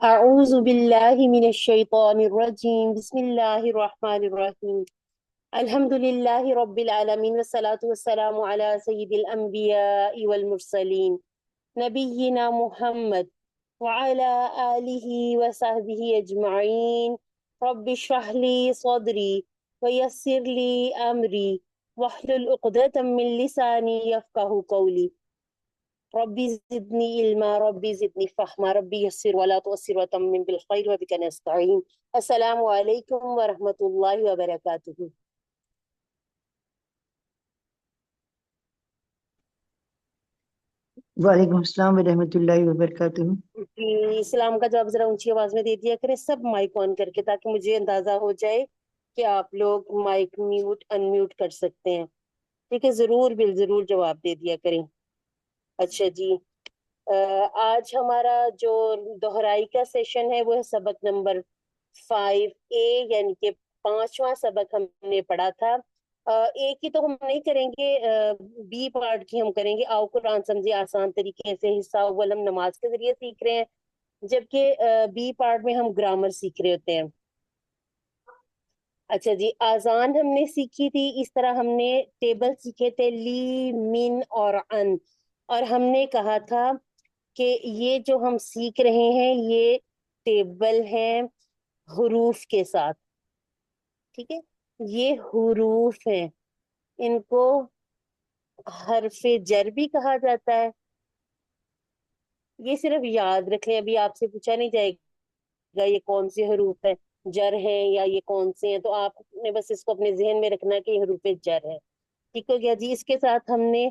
أعوذ بالله من الشيطان الرجيم بسم الله الرحمن الرحيم الحمد لله رب العالمين والصلاة والسلام على سيد الأنبياء والمرسلين نبينا محمد وعلى آله وصحبه أجمعين رب اشرح لي صدري ويسر لي أمري واحلل عقدة من لساني يفقه قولي ربي زدني علما ربي زدني فهما ربي يسر ولا تؤسر وتمم بالخير وبك نستعين السلام عليكم ورحمة الله وبركاته. وعلیکم السلام ورحمۃ اللہ وبرکاتہ۔ اسلام کا جواب ذرا اونچی آواز میں دے دیا کریں سب مائک آن کر کے تاکہ مجھے اندازہ ہو جائے کہ آپ لوگ مائک میوٹ ان میوٹ کر سکتے ہیں. ٹھیک ہے، ضرور ضرور جواب دے دیا کریں. اچھا جی، آج ہمارا جو دہرائی کا سیشن ہے وہ ہے سبق نمبر 5A، یعنی کہ 5واں سبق ہم نے پڑھا تھا. اے کی تو ہم نہیں کریں گے، بی پارٹ کی ہم کریں گے. آؤ قرآن سمجھے آسان طریقے سے، حصہ اول ہم نماز کے ذریعے سیکھ رہے ہیں، جبکہ بی پارٹ میں ہم گرامر سیکھ رہے ہوتے ہیں. اچھا جی، آزان ہم نے سیکھی تھی، اس طرح ہم نے ٹیبل سیکھے تھے لی، من اور ان، اور ہم نے کہا تھا کہ یہ جو ہم سیکھ رہے ہیں یہ ٹیبل ہے حروف کے ساتھ. ٹھیک ہے، یہ حروف ہیں، ان کو حرف جر بھی کہا جاتا ہے. یہ صرف یاد رکھیں، ابھی آپ سے پوچھا نہیں جائے گا یہ کون سے حروف ہے، جر ہے یا یہ کون سے ہیں، تو آپ نے بس اس کو اپنے ذہن میں رکھنا کہ یہ حروف جر ہے. ٹھیک ہو گیا جی. اس کے ساتھ ہم نے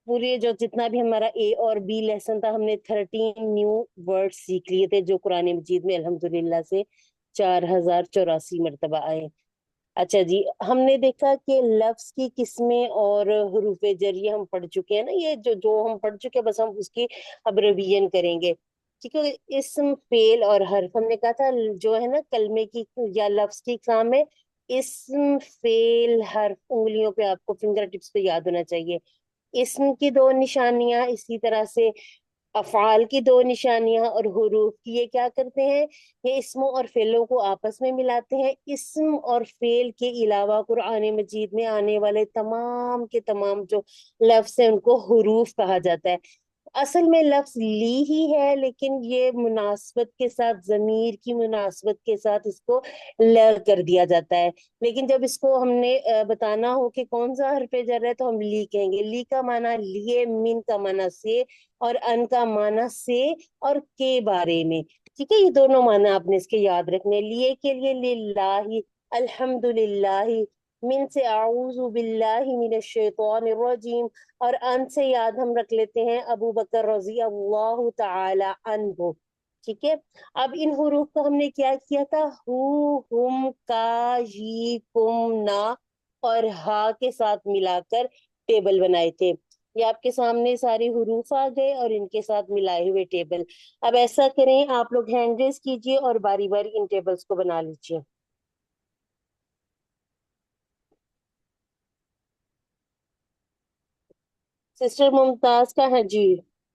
پورے جو جتنا بھی ہمارا اے اور بی لیسن تھا، ہم نے 13 نیو ورڈ سیکھ لیے تھے جو قرآن مجید میں الحمدللہ سے 4084 مرتبہ آئے. اچھا جی، ہم نے دیکھا کہ لفظ کی قسمیں اور حروف جریہ ہم پڑھ چکے ہیں نا، یہ جو ہم پڑھ چکے ہیں بس ہم اس کی اب ریویژن کریں گے. ٹھیک ہے، اسم فعل اور حرف ہم نے کہا تھا جو ہے نا کلمے کی یا لفظ کی اقسام ہے، اسم فعل حرف انگلیوں پہ آپ کو فنگر ٹپس پہ یاد ہونا چاہیے. اسم کی 2 نشانیاں، اسی طرح سے افعال کی 2 نشانیاں، اور حروف کی یہ کیا کرتے ہیں، یہ اسموں اور فعلوں کو آپس میں ملاتے ہیں. اسم اور فعل کے علاوہ قرآن مجید میں آنے والے تمام کے تمام جو لفظ ہیں ان کو حروف کہا جاتا ہے. اصل میں لفظ لی ہی ہے، لیکن یہ مناسبت کے ساتھ، ضمیر کی مناسبت کے ساتھ اس کو ل کر دیا جاتا ہے. لیکن جب اس کو ہم نے بتانا ہو کہ کون سا حرف جر ہے تو ہم لی کہیں گے. لی کا معنی لیے، من کا معنی سے، اور ان کا معنی سے اور کے بارے میں. ٹھیک ہے، یہ دونوں معنی آپ نے اس کے یاد رکھنے. لیے کے لیے للہ، الحمد للہ، من سے اعوذ باللہ من الشیطان الرجیم، اور ان سے یاد ہم رکھ لیتے ہیں ابو بکر رضی اللہ تعالی عنہ. ٹھیک ہے، اب ان حروف کو ہم نے کیا کیا تھا، ہو، ہم، کا، جی، کم، نا اور ہا کے ساتھ ملا کر ٹیبل بنائے تھے. یہ آپ کے سامنے سارے حروف آ گئے اور ان کے ساتھ ملائے ہوئے ٹیبل. اب ایسا کریں، آپ لوگ ہینڈ ریز کیجئے اور باری باری ان ٹیبلز کو بنا لیجئے. سسٹر ممتاز کا ہے جی،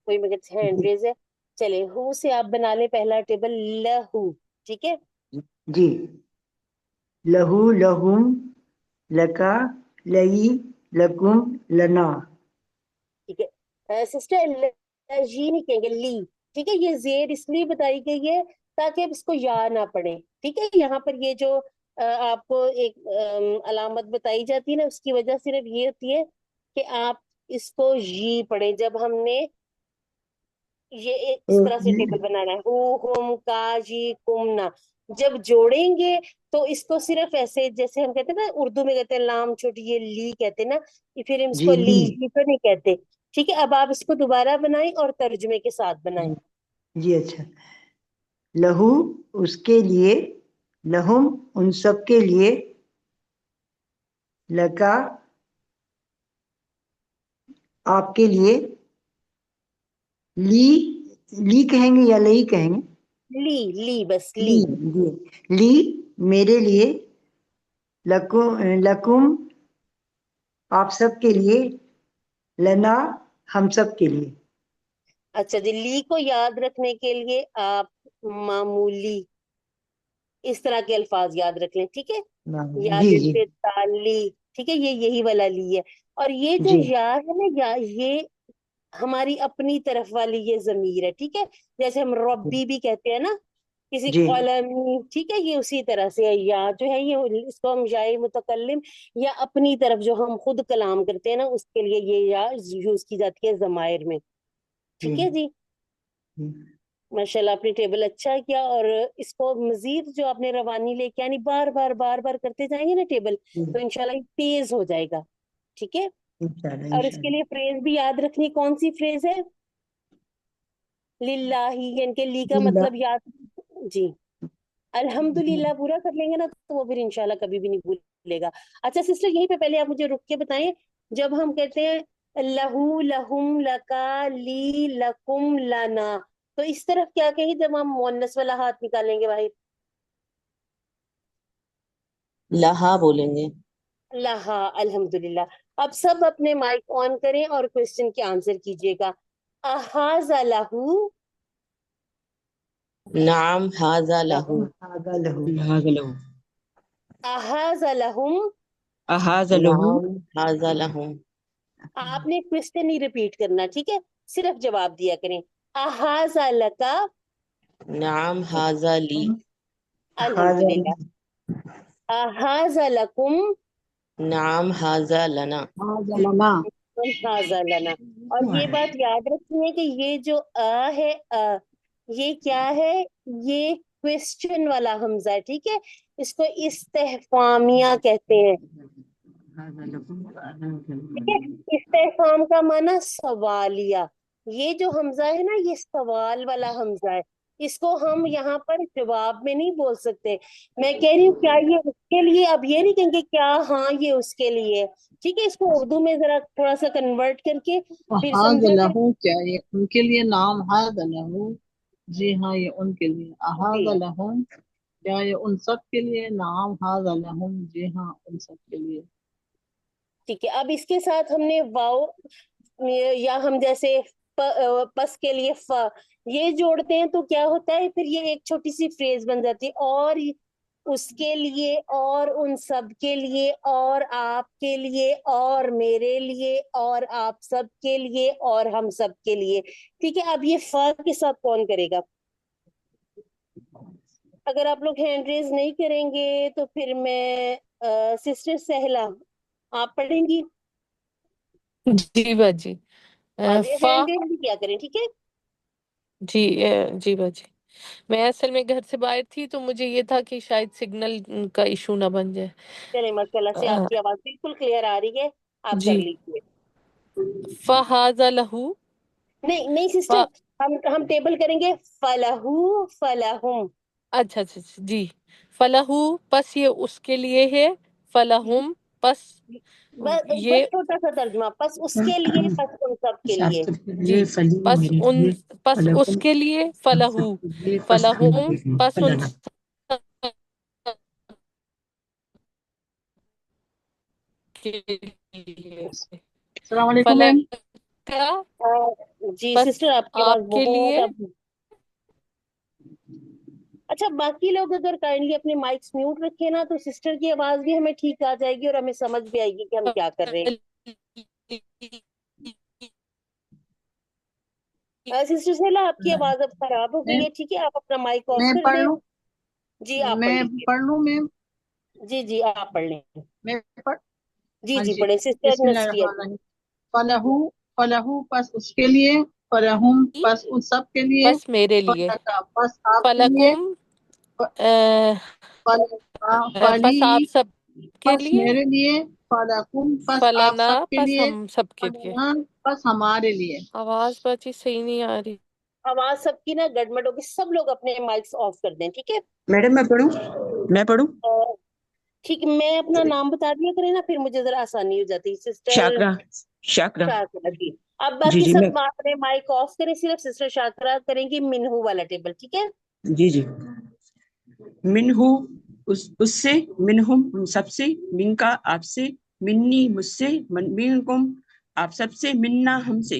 کوئی مگر ہینڈ ریز ہے. چلے، ہو سے آپ بنا لیں پہلا ٹیبل، لہو. ٹھیک ہے جی، لہو، لہم، لکا، لئی، لکم، لنا۔ ٹھیک ہے سسٹر، جی نہیں کہیں گے، لی. ٹھیک ہے، یہ زیر اس لیے بتائی گئی ہے تاکہ اب اس کو یا نہ پڑے. ٹھیک ہے، یہاں پر یہ جو آپ کو ایک علامت بتائی جاتی ہے نا، اس کی وجہ صرف یہ ہوتی ہے کہ آپ اس کو جی پڑھیں. جب ہم نے یہ اس طرح سے ٹیبل بنانا ہے، ہو، ہم، کا، جی، کم، نا، جب جوڑیں گے تو اس کو صرف ایسے جیسے ہم کہتے ہیں نا، اردو میں کہتے ہیں لام چھوٹی، یہ لی کہتے ہیں نا، پھر ہم اس جی کو لی، لی جی تو نہیں کہتے. ٹھیک ہے، اب آپ اس کو دوبارہ بنائیں اور ترجمے کے ساتھ بنائیں. جی اچھا، لہو اس کے لیے، لہم ان سب کے لیے، لکا آپ کے لیے، لی، لی کہیں گے یا لئی کہیں گے؟ لی، لی، بس لی، لی. جی، لی میرے لیے، لکم، لکم آپ سب کے لیے، لنا ہم سب کے لیے. اچھا جی، لی کو یاد رکھنے کے لیے آپ معمولی اس طرح کے الفاظ یاد رکھ لیں، ٹھیک ہے؟ یا جی جی جیسے تالی، ٹھیک ہے، یہ یہی والا لی ہے. اور یہ جو جی یا ہے نا، یا یہ ہماری اپنی طرف والی یہ ضمیر ہے، ٹھیک ہے. جیسے ہم ربی بھی کہتے ہیں نا کسی جی قلمی، ٹھیک ہے، یہ اسی طرح سے ہے. یا جو ہے یہ اس کو ہم یا متکلم یا اپنی طرف جو ہم خود کلام کرتے ہیں نا اس کے لیے یہ یا یوز کی جاتی ہے ضمائر میں. ٹھیک ہے جی. ماشاء اللہ آپ نے ٹیبل اچھا کیا. اور اس کو مزید جو آپ نے روانی لے کے یعنی بار بار بار بار کرتے جائیں گے نا ٹیبل، تو انشاءاللہ یہ تیز ہو جائے گا. ٹھیک ہے. انشاءاللہ اور اس کے لیے فریز بھی یاد رکھنی. کون سی فریز ہے؟ للہ ہی، یعنی کہ لی کا انشاءاللہ. مطلب یاد. جی. الحمدللہ پورا کر لیں گے نا تو وہ پھر انشاءاللہ کبھی بھی نہیں بھولے گا. اچھا سسٹر، یہیں پہ پہلے آپ مجھے رک کے بتائیں، جب ہم کہتے ہیں لہو لہم لکا لی لکم لنا، تو اس طرف کیا کہیں جب ہم مؤنث والا ہاتھ نکالیں گے باہر؟ لہا بولیں گے. لہا. الحمدللہ. اب سب اپنے مائک آن کریں اور کوشچن کے آنسر کیجئے گا. احاذ لہو. نعم ھذا لہو. هذا له. هذا له. احاذ لہم. هذا له. نعم ھذا لہم. آپ نے کوشچن نہیں ریپیٹ کرنا، ٹھیک ہے، صرف جواب دیا کریں. احاذ لکا. نعم ھذا لی. هذا الحمدللہ. احاذ لکم. نعم ھذا لنا. هذا لنا. حاذا لنا. اور یہ بات یاد رکھیے کہ یہ جو ہے یہ کیا ہے؟ یہ کوشچن والا حمزہ ہے، ٹھیک ہے. اس کو استفہامیہ کہتے ہیں. هذا لكم. ٹھیک ہے. استفہام کا معنی سوالیہ. یہ جو حمزہ ہے نا یہ سوال والا حمزہ ہے. اس کو ہم یہاں پر جواب میں نہیں بول سکتے. میں کہہ رہی ہوں کیا یہ اس کے لیے، اب یہ نہیں کہیں گے کیا ہاں یہ اس کے لیے. ٹھیک ہے. اس کو اردو میں ذرا تھوڑا سا کنورٹ کر کے پھر احاذ سمجھا لہو، کریں. کیا یہ ان کے لیے نام ھذا لہو؟ جی ہاں یہ ان کے لیے. جی احاذ لہم، کیا یہ ان سب کے لیے؟ نعم ھذا لہم، جی ہاں ان سب کے لیے. ٹھیک ہے. اب اس کے ساتھ ہم نے واؤ یا ہم جیسے پس کے لیے یہ جوڑتے ہیں تو کیا ہوتا ہے پھر یہ ایک چھوٹی سی فریز بن جاتی ہے. اور اس کے لیے، اور ان سب کے لیے، اور آپ کے لیے، اور میرے لیے، اور آپ سب کے لیے، اور ہم سب کے لیے. ٹھیک ہے. اب یہ کے ساتھ کون کرے گا؟ اگر آپ لوگ ہینڈ ریز نہیں کریں گے تو پھر میں سسٹر سہلا آپ پڑھیں گی. جی باجی. ہاں جی، فا. ہینڈ ریز بھی کیا کریں. ٹھیک ہے. جی جی باجی. میں اصل میں گھر سے باہر تھی تو مجھے یہ تھا کہ شاید سگنل کا ایشو نہ بن جائے. چلے ماشاء اللہ سے آپ کی آواز بالکل کلیئر آ رہی ہے. آپ کر جی. لیجیے. فہذا لہو. نہیں نہیں فا. سسٹر، ہم ٹیبل کریں گے فلہو فلہم. اچھا اچھا اچھا جی. فلہو پس یہ اس کے لیے ہے. فلہم پس بس یہ. چھوٹا سا ترجمہ، پس اس کے لیے، پس ان سب کے لیے. آپ کے جی. لیے فلی پس میرے ان، لیے پس اس فلکم کے لیے ہم فلہو. سب کے لیے پس فلہم ہمارے لیے پس ان فلنا. کے لیے. السلام علیکم میم. فلک کا جی پس سسٹر آپ کی آواز آپ کے بہت لیے. اچھا باقی لوگ اگر کائنڈلی اپنے مائکس میوٹ رکھے نا تو سسٹر کی آواز بھی ہمیں ٹھیک آ جائے گی اور ہمیں سمجھ بھی آئے گی کہ ہم کیا کر رہے ہیں. سسٹر سہلا آپ کی آواز اب خراب ہو گئی میں ہے، ٹھیک ہے، آپ اپنا مائک آف میں کر پڑھ دیں. لوں. جی آپ پڑھ میں لیجیے. پڑھ لوں میم. جی جی آپ پڑھ لیں. میں پڑھ. جی ہاں جی جی. پڑھیں سسٹر بسم اللہ نسریہ الرحمن جی. الرحیم. فلہو، فلہو پس اس کے لیے، فلہم پس ان سب کے لیے، پس میرے لیے. فلکا پس آپ کے لیے، فلکم فلی پس آپ سب کے پس لیے. میرے لیے، فلکم پس آپ فلنا سب کے پس لیے، ہم سب کے لیے. فلنا پس ہمارے لیے. آواز باجی صحیح نہیں آ رہی. آواز سب کی نا گڑبڑ ہوگی. سب لوگ اپنے مائکس آف کر دیں. ٹھیک ہے. میڈم میں پڑھوں؟ میں پڑھوں؟ ٹھیک، میں اپنا نام بتا دیا کریں نا، پھر مجھے ذرا آسانی ہو جاتی. سسٹر شاکرہ. شاکرہ. شاکرہ جی. اب جی باقی جی میں. سب اپنے مائک آف کریں، صرف سسٹر شاکرہ کریں گی منہو والا ٹیبل. ٹھیک ہے. جی جی. منہو اس سے، منہم ان سب سے، من کا آپ سے، منی مجھ سے، منکم آپ سب سے، منا ہم سے.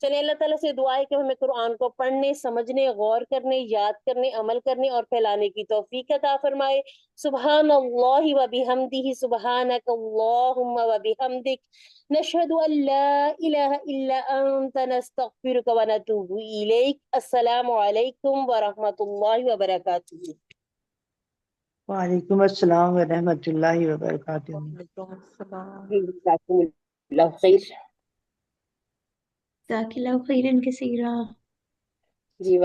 چلے اللہ تعالیٰ سے دعا ہے کہ ہمیں قرآن کو پڑھنے، سمجھنے، غور کرنے، یاد کرنے، عمل کرنے اور پھیلانے کی توفیق عطا فرمائے۔ سبحان اللہ و بحمدہ، سبحانک اللہم و بحمدک، نشہد ان لا الہ الا انت، نستغفرک و نتوب الیک۔ السلام علیکم ورحمۃ اللہ وبرکاتہ۔ وعلیکم السلام ورحمۃ اللہ وبرکاتہ۔ وعلیکم السلام۔ جزاکم اللہ خیر۔ جزاک اللہ خیرن کثیرا۔ جی